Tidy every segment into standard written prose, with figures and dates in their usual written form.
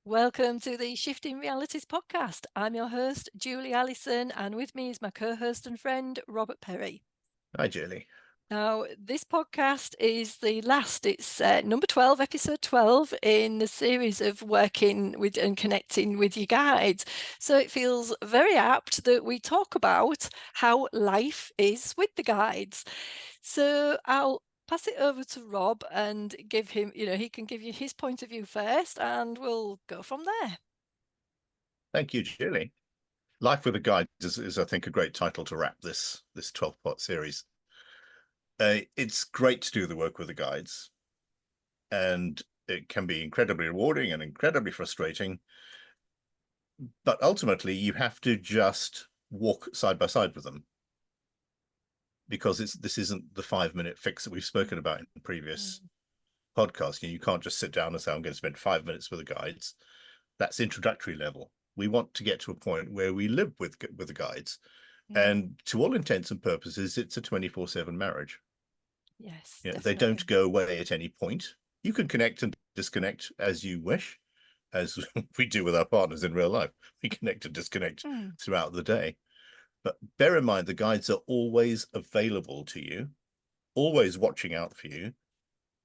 Welcome to the Shifting Realities podcast. I'm your host, Julie Allison, and with me is my co-host and friend, Robert Perry. Hi, Julie. Now, this podcast is the last, it's number 12, episode 12 in the series of working with and connecting with your guides. So it feels very apt that we talk about how life is with the guides. So I'll pass it over to Rob and give him, he can give you his point of view first and we'll go from there. Thank you, Julie. Life with a Guide is I think, a great title to wrap this 12-part series. It's great to do the work with the guides, and it can be incredibly rewarding and incredibly frustrating. But ultimately, you have to just walk side by side with them, because this isn't the 5-minute fix that we've spoken about in the previous podcast. You can't just sit down and say, I'm going to spend 5 minutes with the guides. That's introductory level. We want to get to a point where we live with the guides. And to all intents and purposes, it's a 24/7 marriage. Yes, They don't go away at any point. You can connect and disconnect as you wish, as we do with our partners in real life. We connect and disconnect throughout the day. But bear in mind, the guides are always available to you, always watching out for you.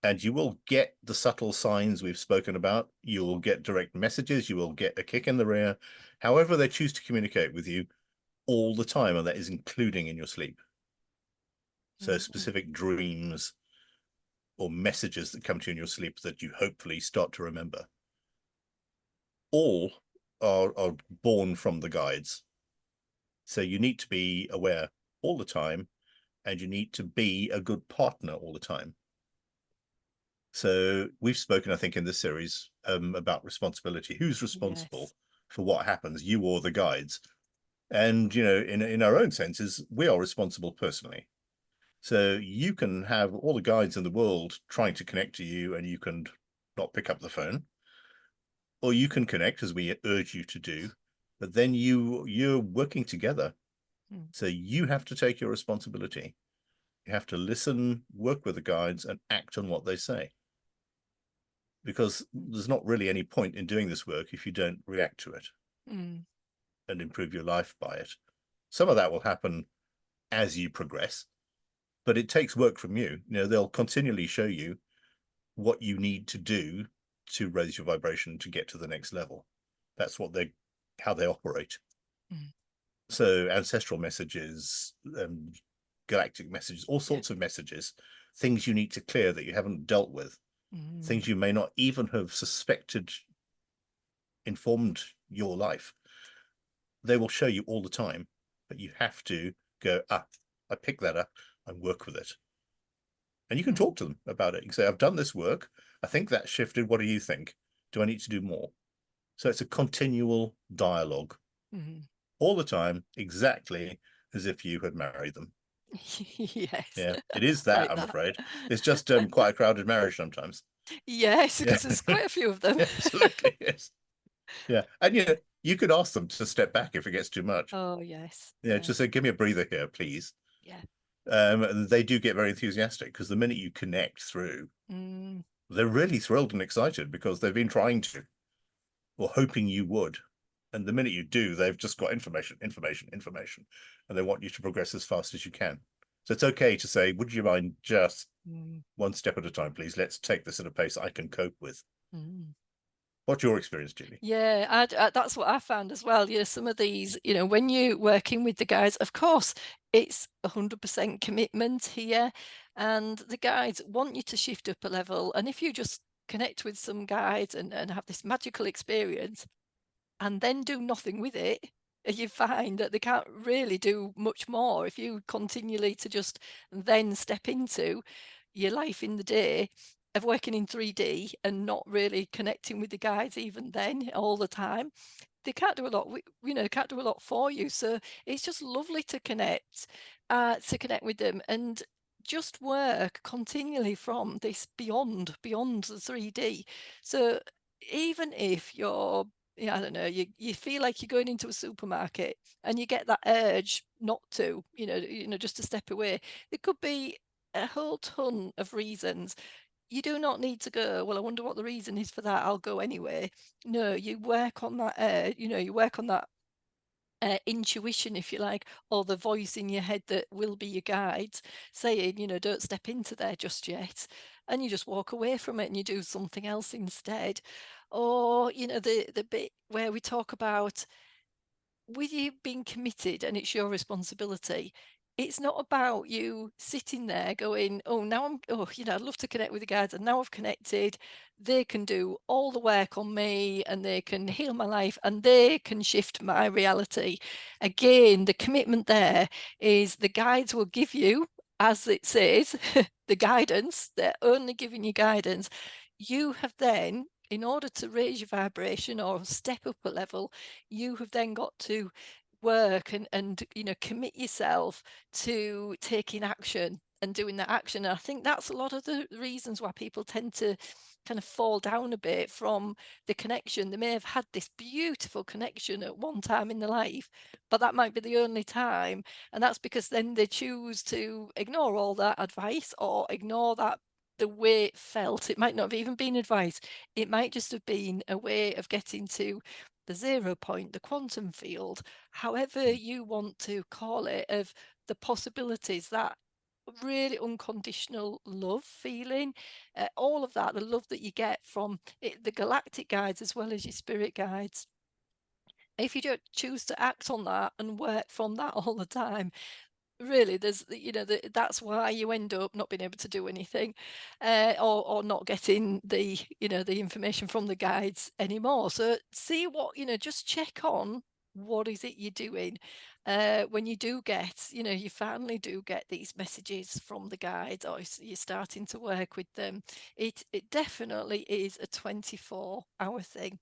And you will get the subtle signs we've spoken about. You will get direct messages. You will get a kick in the rear, however they choose to communicate with you, all the time. And that is including in your sleep. So specific dreams or messages that come to you in your sleep that you hopefully start to remember, all are born from the guides. So you need to be aware all the time, and you need to be a good partner all the time. So we've spoken, I think, in this series about responsibility. Who's responsible for what happens, you or the guides? And, in our own senses, we are responsible personally. So you can have all the guides in the world trying to connect to you, and you can not pick up the phone. Or you can connect, as we urge you to do, but then you're working together. So you have to take your responsibility. You have to listen, work with the guides, and act on what they say. Because there's not really any point in doing this work if you don't react to it and improve your life by it. Some of that will happen as you progress, but it takes work from you. They'll continually show you what you need to do to raise your vibration to get to the next level. That's how they operate. So ancestral messages, galactic messages, all sorts of messages, things you need to clear that you haven't dealt with. Things you may not even have suspected informed your life. They will show you all the time, but you have to go, I pick that up and work with it. And you can talk to them about it. You can say, I've done this work. I think that shifted. What do you think? Do I need to do more? So it's a continual dialogue all the time, exactly as if you had married them. Yes. Yeah, it is that, I'm afraid. It's just quite a crowded marriage sometimes. Yes, because there's quite a few of them. Absolutely, yes. Yeah, and you could ask them to step back if it gets too much. Oh, yes. Just say, give me a breather here, please. Yeah. They do get very enthusiastic, because the minute you connect through, they're really thrilled and excited, because they've been trying to, or hoping you would. And the minute you do, they've just got information, and they want you to progress as fast as you can. So it's okay to say, would you mind just one step at a time, please? Let's take this at a pace I can cope with. What's your experience, Julie? Yeah, that's what I found as well. Some of these, when you're working with the guides, of course, it's 100% commitment here. And the guides want you to shift up a level. And if you just connect with some guides and have this magical experience and then do nothing with it, you find that they can't really do much more if you continually to just then step into your life in the day of working in 3D and not really connecting with the guides even then all the time. They can't do a lot, can't do a lot for you. So it's just lovely to connect with them and just work continually from this beyond the 3D. So even if you're, I don't know, you feel like you're going into a supermarket and you get that urge not to, just to step away. There could be a whole ton of reasons. You do not need to go, well, I wonder what the reason is for that. I'll go anyway. No, you work on that, you work on that intuition, if you like, or the voice in your head that will be your guide saying, don't step into there just yet. And you just walk away from it and you do something else instead. Or, the bit where we talk about with you being committed and it's your responsibility, it's not about you sitting there going, oh, now I'd love to connect with the guys and now I've connected. They can do all the work on me and they can heal my life and they can shift my reality. Again, the commitment there is the guides will give you, as it says, the guidance. They're only giving you guidance. You have then, in order to raise your vibration or step up a level, you have then got to work and commit yourself to taking action and doing that action. And I think that's a lot of the reasons why people tend to kind of fall down a bit from the connection. They may have had this beautiful connection at one time in their life, but that might be the only time. And that's because then they choose to ignore all that advice or ignore that the way it felt. It might not have even been advice. It might just have been a way of getting to the 0 point, the quantum field, however you want to call it, of the possibilities, that really unconditional love feeling, all of that, the love that you get from it, the galactic guides as well as your spirit guides. If you don't choose to act on that and work from that all the time, really there's that's why you end up not being able to do anything, or not getting the information from the guides anymore. So see what, just check on what is it you're doing when you do get, you finally do get these messages from the guides, or you're starting to work with them. It definitely is a 24-hour thing.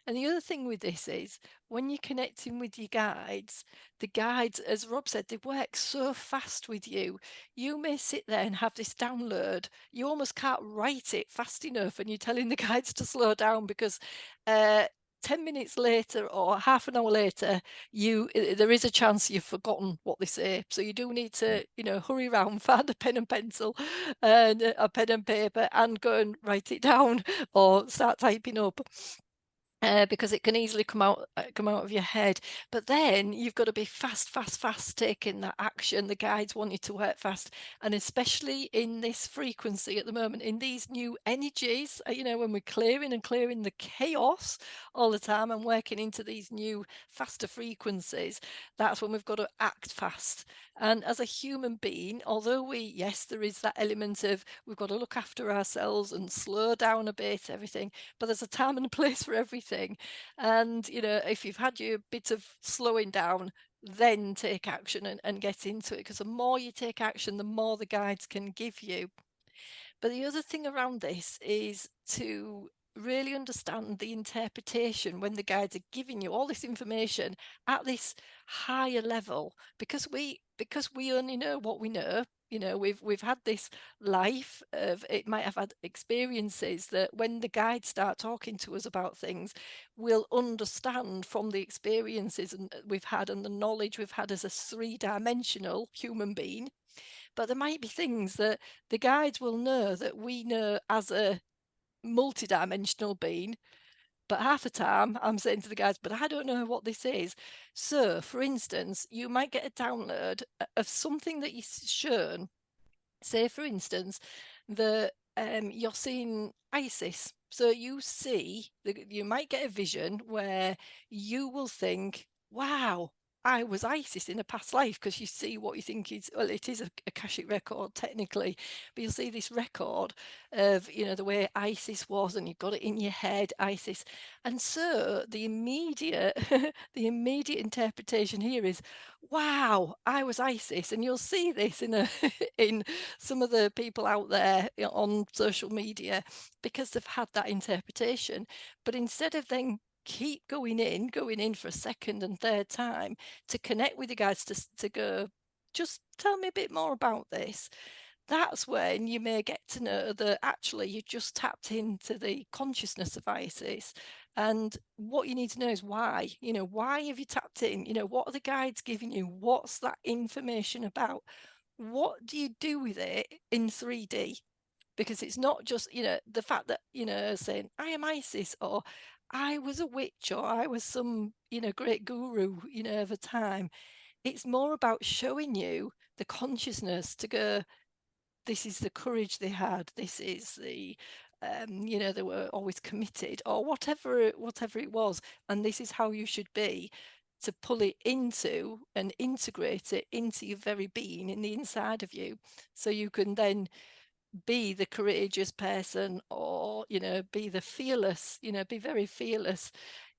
And the other thing with this is when you're connecting with your guides, the guides, as Rob said, they work so fast with you. You may sit there and have this download. You almost can't write it fast enough, and you're telling the guides to slow down because 10 minutes later or half an hour later, there is a chance you've forgotten what they say. So you do need to, hurry around, find a pen and pencil and a pen and paper and go and write it down or start typing up. Because it can easily come out of your head. But then you've got to be fast taking that action. The guides want you to work fast, and especially in this frequency at the moment, in these new energies, when we're clearing the chaos all the time and working into these new faster frequencies, that's when we've got to act fast. And as a human being, although yes, there is that element of we've got to look after ourselves and slow down a bit, everything, but there's a time and a place for everything. And, if you've had your bit of slowing down, then take action and get into it. Because the more you take action, the more the guides can give you. But the other thing around this is to really understand the interpretation when the guides are giving you all this information at this higher level, because we only know what we know. We've had this life of, it might have had experiences that when the guides start talking to us about things, we'll understand from the experiences we've had and the knowledge we've had as a three-dimensional human being. But there might be things that the guides will know that we know as a multidimensional being. But half the time I'm saying to the guys, but I don't know what this is. So, for instance, you might get a download of something that you're shown. Say, for instance, that you're seeing ISIS. So you might get a vision where you will think, wow, I was ISIS in a past life, because you see what you think is, well, it is a Akashic record technically, but you'll see this record of, the way ISIS was, and you've got it in your head, ISIS. And so the immediate, the immediate interpretation here is, wow, I was ISIS. And you'll see this in some of the people out there on social media, because they've had that interpretation. But instead of then keep going in for a second and third time to connect with the guys, to go, just tell me a bit more about this, that's when you may get to know that actually you just tapped into the consciousness of Isis. And what you need to know is why. Why have you tapped in? What are the guides giving you? What's that information about? What do you do with it in 3D? because it's not just, the fact that, saying, I am Isis, or I was a witch, or I was some, great guru, of a time. It's more about showing you the consciousness to go, this is the courage they had, this is the, they were always committed, or whatever it was, and this is how you should be, to pull it into and integrate it into your very being in the inside of you, so you can then be the courageous person, or be the fearless, be very fearless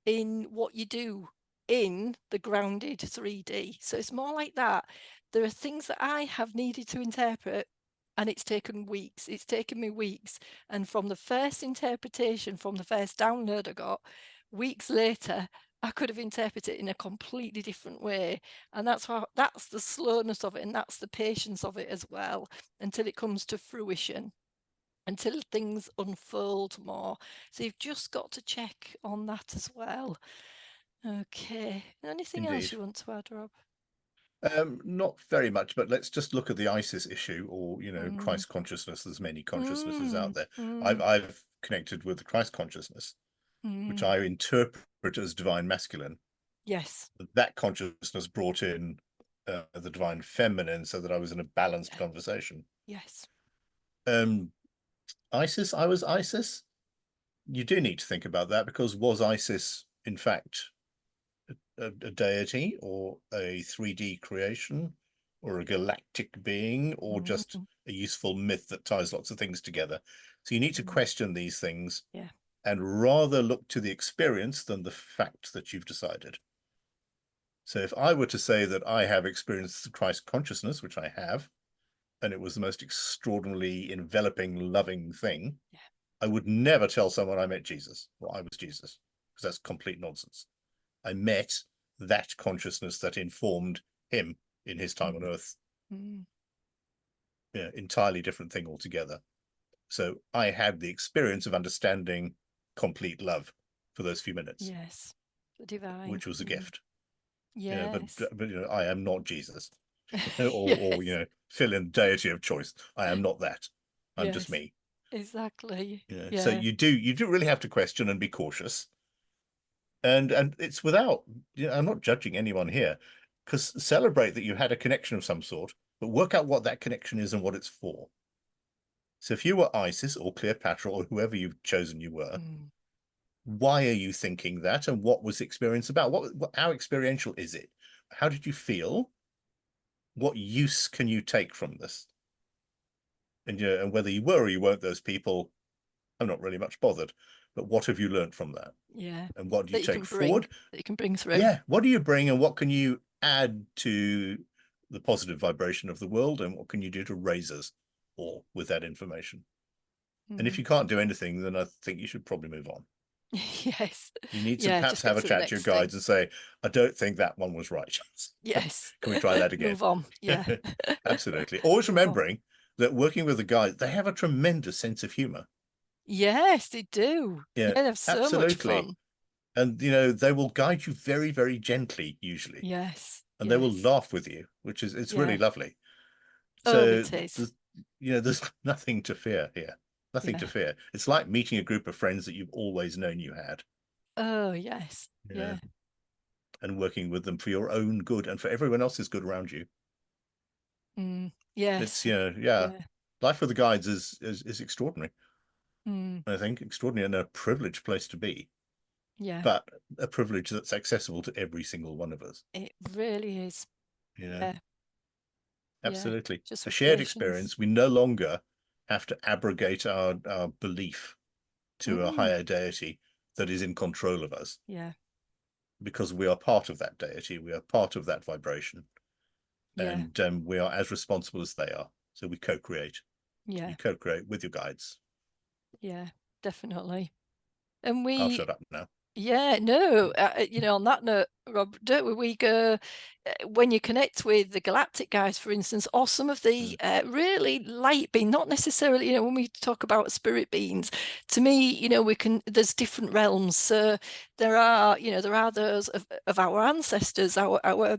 in what you do in the grounded 3D. So it's more like that. There are things that I have needed to interpret, and it's taken weeks. It's taken me weeks. And from the first interpretation, from the first download I got, weeks later, I could have interpreted it in a completely different way. And that's the slowness of it, and that's the patience of it as well, until it comes to fruition, until things unfold more. So you've just got to check on that as well. Okay. Anything else Indeed. you want to add, Rob? Not very much, but let's just look at the ISIS issue, or Mm. Christ consciousness. There's many consciousnesses out Mm. there. I've Mm. I've connected with the Christ consciousness, which Mm. I interpret as divine masculine. Yes. That consciousness brought in the divine feminine, so that I was in a balanced Yeah. conversation. Yes. Um, ISIS, I was ISIS. You do need to think about that, because was ISIS in fact a deity, or a 3D creation, or a galactic being, or just Mm. a useful myth that ties lots of things together? So you need to Mm. question these things, Yeah. and rather look to the experience than the fact that you've decided. So if I were to say that I have experienced Christ consciousness, which I have, and it was the most extraordinarily enveloping, loving thing, Yeah. I would never tell someone I met Jesus, or I was Jesus, because that's complete nonsense. I met that consciousness that informed him in his time on Mm. earth. Mm. Yeah, entirely different thing altogether. So I had the experience of understanding complete love for those few minutes, Yes. The divine. which was a Mm. gift. But Yes. I am not Jesus, or Yes. fill in deity of choice. I am not that. I'm just Yes. me. Exactly. So Yeah. you do really have to question and be cautious, and it's without, I'm not judging anyone here, because celebrate that you had a connection of some sort, but work out what that connection is and what it's for. So if you were Isis or Cleopatra or whoever you've chosen you were, Mm. why are you thinking that, and what was the experience about? How experiential is it? How did you feel? What use can you take from this? And whether you were or you weren't those people, I'm not really much bothered. But what have you learned from that? Yeah. And what do you That you take can bring, forward? that you can bring through. Yeah, what do you bring, and what can you add to the positive vibration of the world, and what can you do to raise us all with that information? And if Mm. you can't do anything, then I think you should probably move on. Yes. You need to Yeah. perhaps Just get have a to the chat to your next thing. guides and say, I don't think that one was right. Yes. Can we try that again? Move on. Yeah. Absolutely. Always Move on. remembering that working with the guides, they have a tremendous sense of humor. Yes, they do. Yeah, Yeah, they have so much absolutely. fun. And they will guide you very, very gently, usually, Yes. and they will Yes. laugh with you, which is, it's really Yeah. lovely. Oh, So it is. there's nothing to fear here. Nothing to Yeah. fear. It's like meeting a group of friends that you've always known you had, Oh, yes. yeah, Yeah. and working with them for your own good and for everyone else's good around you. Mm. It's, Yes. yeah, Yeah. life with the guides is extraordinary. Mm. I think extraordinary, and a privileged place to be, Yeah. but a privilege that's accessible to every single one of us. It really is. You know, Yeah. Yeah. absolutely. Just A with shared patience. experience. We no longer have to abrogate our belief to a Mm. higher deity that is in control of us, Yeah. because we are part of that deity. We are part of that vibration, Yeah. and we are as responsible as they are. So we co-create. You Yeah. co-create with your guides. Yeah. Definitely. And I'll we, shut up now. Yeah, no, on that note, Rob, don't we go when you connect with the Galactic guys, for instance, or some of the Mm, really light being, not necessarily, when we talk about spirit beings, to me, there's different realms. So there are those of our ancestors, our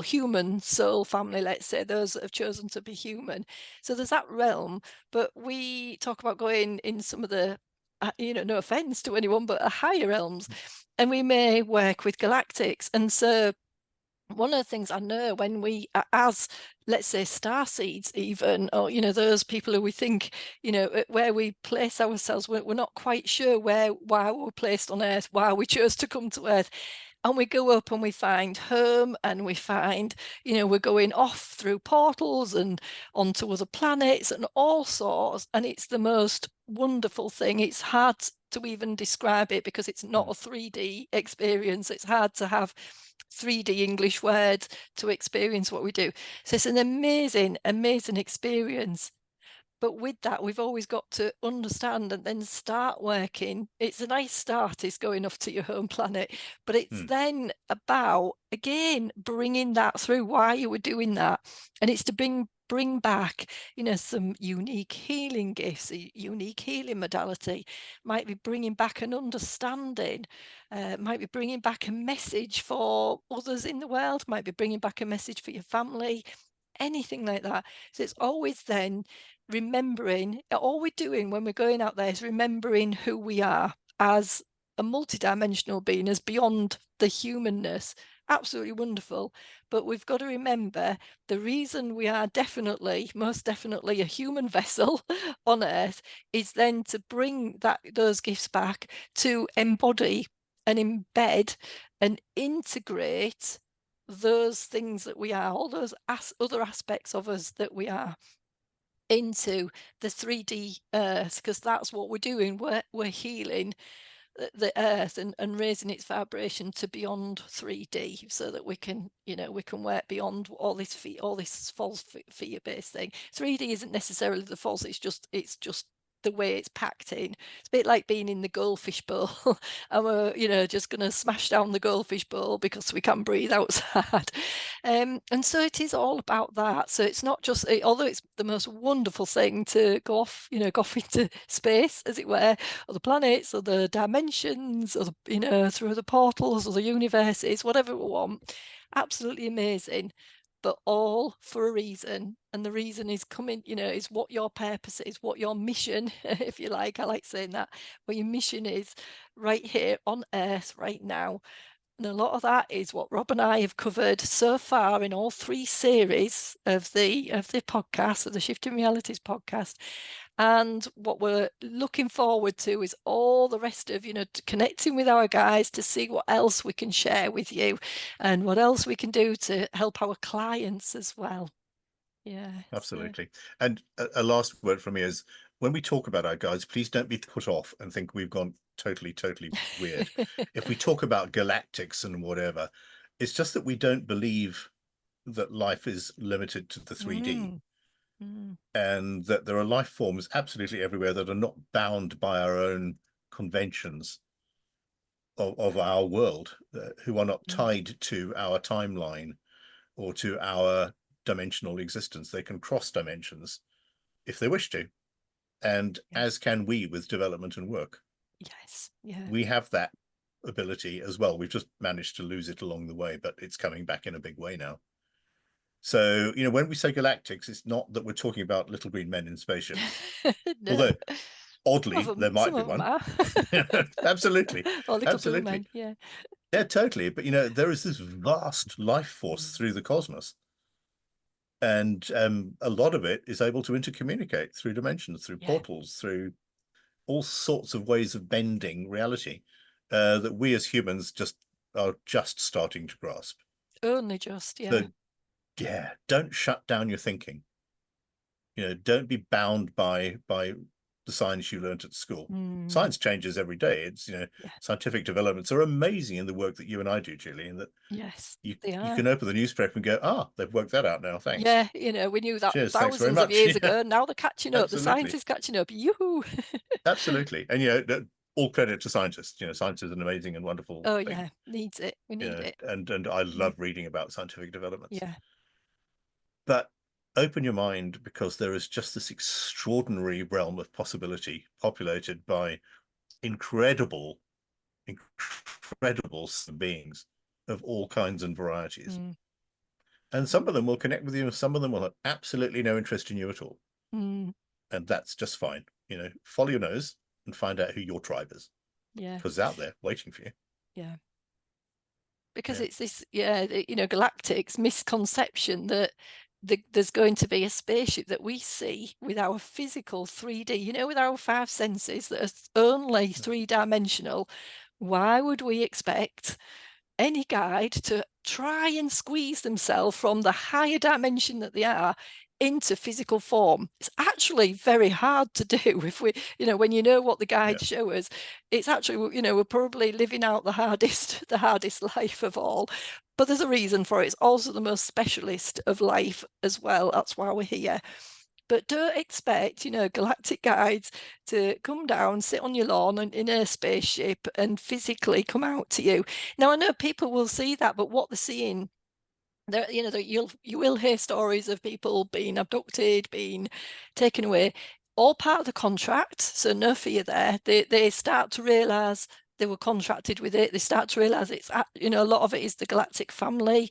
human soul family, let's say, those that have chosen to be human. So there's that realm, but we talk about going in some of the no offense to anyone, but a higher realms. And we may work with galactics. And so one of the things I know when we, as let's say star seeds, even, or those people who we think, where we place ourselves, we're not quite sure why we're placed on Earth, why we chose to come to Earth. And we go up and we find home, and we find, we're going off through portals and onto other planets and all sorts. And it's the most wonderful thing. It's hard to even describe it because it's not mm, a 3D experience. It's hard to have 3D English words to experience what we do. So it's an amazing, amazing experience. But with that, we've always got to understand and then start working. It's a nice start, is going off to your home planet, but it's mm, then about, again, bringing that through why you were doing that. And it's to bring back, some unique healing gifts, a unique healing modality, might be bringing back an understanding, might be bringing back a message for others in the world, might be bringing back a message for your family, anything like that. So it's always then remembering, all we're doing when we're going out there is remembering who we are as a multidimensional being, as beyond the humanness. Absolutely wonderful. But we've got to remember the reason we are definitely, most definitely, a human vessel on Earth is then to bring those gifts back, to embody and embed and integrate those things that we are, all those other aspects of us that we are, into the 3D Earth, because that's what we're doing. We're healing the Earth and raising its vibration to beyond 3D, so that we can work beyond all this false fear based thing. 3D isn't necessarily the false. It's just the way it's packed in. It's a bit like being in the goldfish bowl, and we're just going to smash down the goldfish bowl because we can't breathe outside. And so it is all about that. So it's not just, although it's the most wonderful thing to go off into space, as it were, or the planets, or the dimensions, or through the portals, or the universes, whatever we want. Absolutely amazing, but all for a reason. And the reason is coming, is what your purpose is, what your mission, if you like. I like saying that, what your mission is right here on Earth right now. And a lot of that is what Rob and I have covered so far in all three series of the podcast, of the Shifting Realities podcast. And what we're looking forward to is all the rest of, connecting with our guys to see what else we can share with you and what else we can do to help our clients as well. Yeah. So. absolutely. And a last word from me is, when we talk about our guides, please don't be put off and think we've gone totally, totally weird. If we talk about galactics and whatever, it's just that we don't believe that life is limited to the 3D, Mm, mm, and that there are life forms absolutely everywhere that are not bound by our own conventions of our world, who are not mm. tied to our timeline or to our dimensional existence. They can cross dimensions if they wish to, and Yeah. as can we with development and work. Yes. Yeah. We have that ability as well. We've just managed to lose it along the way, but it's coming back in a big way now. So, when we say galactics, it's not that we're talking about little green men in spaceships, No. although oddly there Some might be of them one. are. Absolutely, Or little blue absolutely. men. Yeah. Yeah, totally. But there is this vast life force Mm. through the cosmos, and a lot of it is able to intercommunicate through dimensions, through Yeah. portals, through all sorts of ways of bending reality, that we as humans are just starting to grasp. Only just. So Yeah. yeah, don't shut down your thinking. Don't be bound by the science you learned at school. Mm. Science changes every day. It's Yeah. scientific developments are amazing in the work that you and I do, Julie, and that Yes, you they you are. can open the newspaper and go, they've worked that out now. Thanks. Yeah, we knew that Cheers. Thanks very thousands of much. years Yeah, ago. Now they're catching up. The science absolutely. is catching up. Yoo-hoo! Absolutely. And all credit to scientists. Science is an amazing and wonderful Oh thing. yeah, needs it. We need it. And I love reading about scientific developments. Yeah. But open your mind, because there is just this extraordinary realm of possibility populated by incredible, incredible beings of all kinds and varieties. Mm. And some of them will connect with you, and some of them will have absolutely no interest in you at all. Mm. And that's just fine. Follow your nose and find out who your tribe is. Yeah. Because it's out there waiting for you. Yeah. Because Yeah. it's this, Galactic's misconception that there's going to be a spaceship that we see with our physical 3D, with our five senses that are only three-dimensional. Why would we expect any guide to try and squeeze themselves from the higher dimension that they are into physical form? It's actually very hard to do. If we, when what the guides show us, it's actually, we're probably living out the hardest life of all. But there's a reason for it. It's also the most specialist of life as well. That's why we're here. But don't expect, galactic guides to come down, sit on your lawn and in a spaceship and physically come out to you. Now, I know people will see that, but what they're seeing, you will hear stories of people being abducted, being taken away, all part of the contract. So no fear there. They start to realise they were contracted with it. They start to realise it's, a lot of it is the galactic family.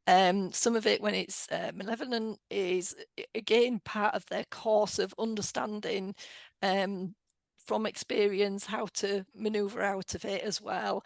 Some of it, when it's malevolent, is again part of their course of understanding from experience how to maneuver out of it as well.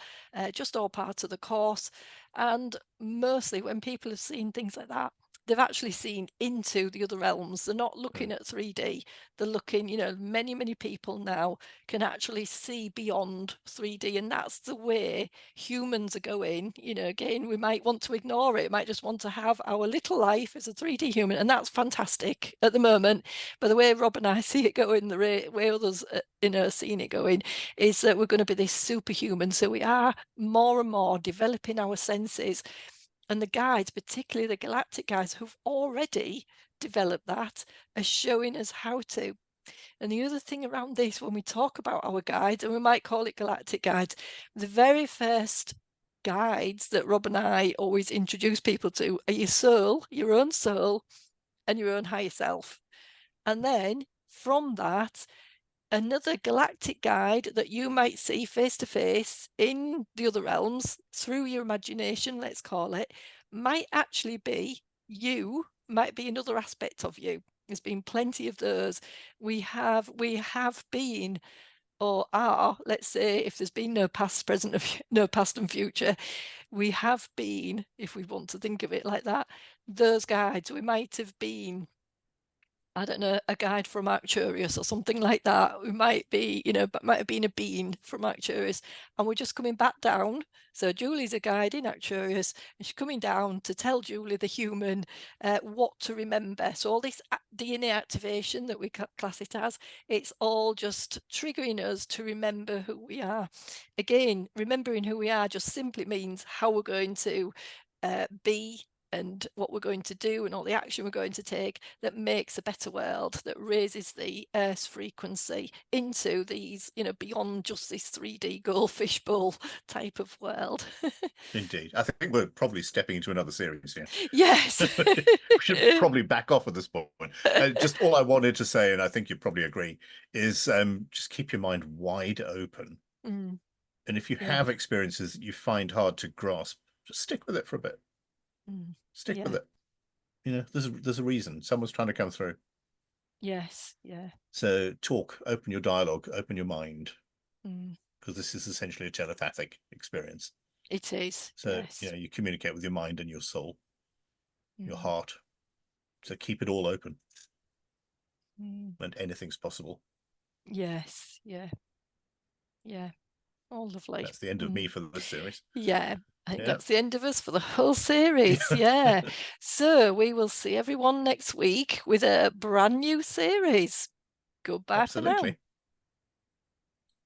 Just all part of the course. And mostly when people have seen things like that, they've actually seen into the other realms. They're not looking at 3D. They're looking, many people now can actually see beyond 3D. And that's the way humans are going. Again, we might want to ignore it. We might just want to have our little life as a 3D human. And that's fantastic at the moment. But the way Rob and I see it going, the way others, seeing it going, is that we're going to be this superhuman. So we are more and more developing our senses. And the guides, particularly the galactic guides who've already developed that, are showing us how to. And the other thing around this, when we talk about our guides, and we might call it galactic guides, the very first guides that Rob and I always introduce people to are your soul, your own soul, and your own higher self. And then from that, another galactic guide that you might see face to face in the other realms through your imagination, let's call it, might actually be you, might be another aspect of you. There's been plenty of those. We have been, or are, let's say, if there's been no past, present, no past and future, we have been, if we want to think of it like that, those guides. We might have been, I don't know, a guide from Arcturus or something like that. We might be, might have been a being from Arcturus, and we're just coming back down. So Julie's a guide in Arcturus, and she's coming down to tell Julie, the human, what to remember. So all this DNA activation that we class it as, it's all just triggering us to remember who we are. Again, remembering who we are just simply means how we're going to be, and what we're going to do and all the action we're going to take that makes a better world, that raises the Earth's frequency into these, beyond just this 3D goldfish bowl type of world. Indeed. I think we're probably stepping into another series here. Yes. We should probably back off at this point. Just all I wanted to say, and I think you probably agree, is just keep your mind wide open. Mm. And if you have experiences that you find hard to grasp, just stick with it for a bit. Stick with it. There's a reason. Someone's trying to come through. Yes. Yeah. So talk, open your dialogue, open your mind, because this is essentially a telepathic experience. It is. So yes. you communicate with your mind and your soul, your heart. So keep it all open, and anything's possible. Yes. Yeah. Yeah. Oh, lovely. That's the end of me for this series. Yeah. I think that's the end of us for the whole series. Yeah. So we will see everyone next week with a brand new series. Goodbye for now.